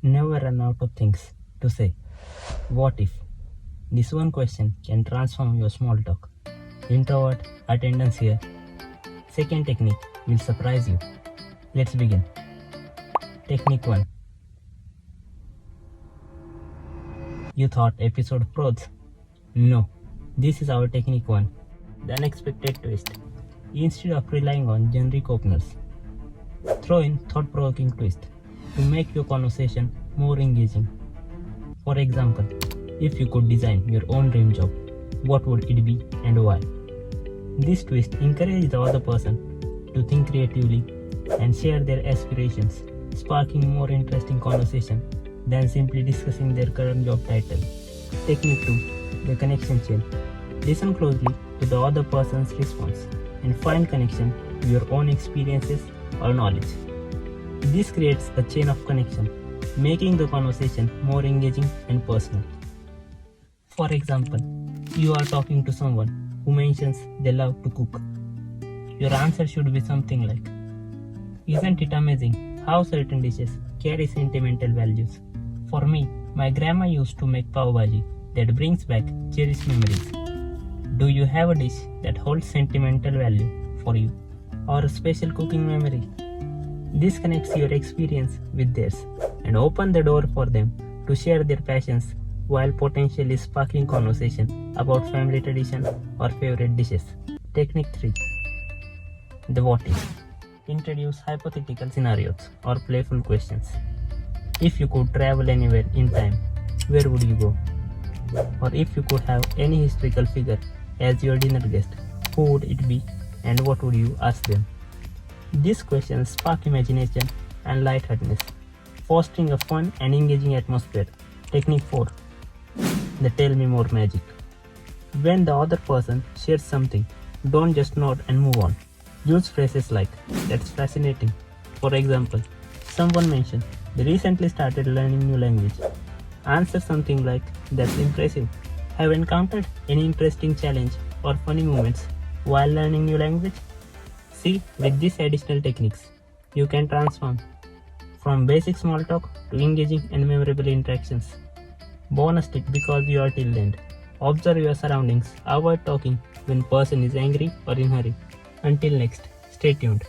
Never run out of things to say. What if? This one question can transform your small talk. Introvert attendance here. Second technique will surprise you. Let's begin. Technique 1. You thought episode pros? No. This is our technique 1. The unexpected twist. Instead of relying on generic openers, throw in thought-provoking twist to make your conversation more engaging. For example, if you could design your own dream job, what would it be and why? This twist encourages the other person to think creatively and share their aspirations, sparking more interesting conversation than simply discussing their current job title. Technique 2. The connection chain. Listen closely to the other person's response and find connection to your own experiences or knowledge. This creates a chain of connection, making the conversation more engaging and personal. For example, you are talking to someone who mentions they love to cook. Your answer should be something like, "Isn't it amazing how certain dishes carry sentimental values? For me, my grandma used to make pav bhaji that brings back cherished memories. Do you have a dish that holds sentimental value for you or a special cooking memory?" This connects your experience with theirs and opens the door for them to share their passions while potentially sparking conversation about family tradition or favorite dishes. Technique 3. The what if. Introduce hypothetical scenarios or playful questions. If you could travel anywhere in time, where would you go? Or if you could have any historical figure as your dinner guest, who would it be and what would you ask them? These questions spark imagination and lightheartedness, fostering a fun and engaging atmosphere. Technique 4. The tell me more magic. When the other person shares something, don't just nod and move on. Use phrases like, "That's fascinating." For example, someone mentioned they recently started learning new language. Answer something like, "That's impressive. Have you encountered any interesting challenge or funny moments while learning new language?" See, with these additional techniques, you can transform from basic small talk to engaging and memorable interactions. Bonus tip because you are till the end. Observe your surroundings. Avoid talking when person is angry or in hurry. Until next, stay tuned.